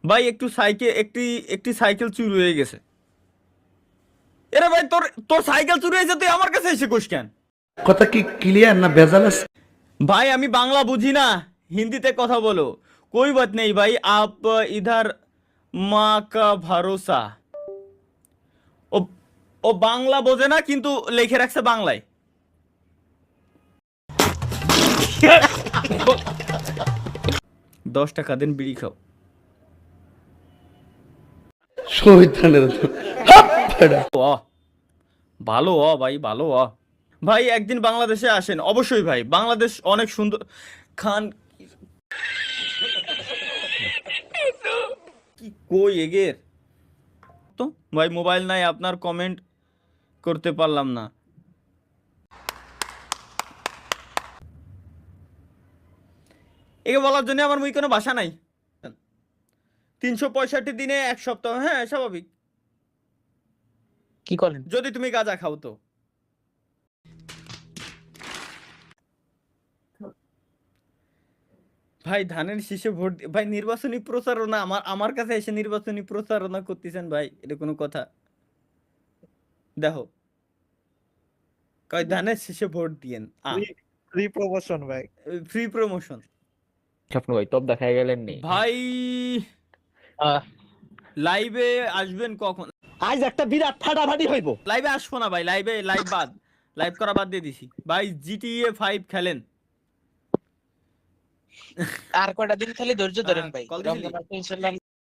ভাই একটু সাইকেল একটি সাইকেল চুরি হয়ে গেছে। এরে ভাই তোর তোর সাইকেল চুরি হয়েছে, তুই আমার কাছে এসে কোস কেন? কথা কি ক্লিয়ার না ভেজাল আছে? भाई আমি বাংলা বুঝি না, হিন্দিতে কথা বলো। कोई बात नहीं भाई, आप इधर माँ का भरोसा। ও ও বাংলা বোঝে না কিন্তু লিখে রাখছে বাংলায়। 10 টাকা দেন, বিড়ি খাও। শহীদানের ও ভালো ভাই, ভালো ভাই একদিন বাংলাদেশে আসেন অবশ্যই ভাই, বাংলাদেশ অনেক সুন্দর। খান কি কই এগের তো ভাই, মোবাইল নাই আপনার, কমেন্ট করতে পারলাম না। একে বলার জন্য আমার মুই কোনো ভাষা নাই। 365 দিনে 1 সপ্তাহ, হ্যাঁ স্বাভাবিক। কি করেন? যদি তুমি গাঁজা খাও তো। ভাই ধানের শীষে ভোট ভাই নির্বাচনী প্রচারণা, আমার কাছে এসে নির্বাচনী প্রচারণা করতেছেন ভাই, এটা কোনো কথা? দেখো কয় ধানের শীষে ভোট দিয়েন, ফ্রি প্রমোশন ভাই। Free promotion. স্বপ্ন ভাই তব দেখায় গেলেন নি? ভাই আহ, লাইভে আসবেন কখন? আজ একটা বিরাট ফাটাফাটি হইব। লাইভে আসবো না ভাই, লাইভ বাদ, লাইভ করা বাদ দিয়ে দিছি ভাই। জিটিএ 5 খেলেন। আর কয়টা দিন খালি ধৈর্য ধরেন ভাই, কল দিছিলি? রমজান মাসে ইনশাল্লাহ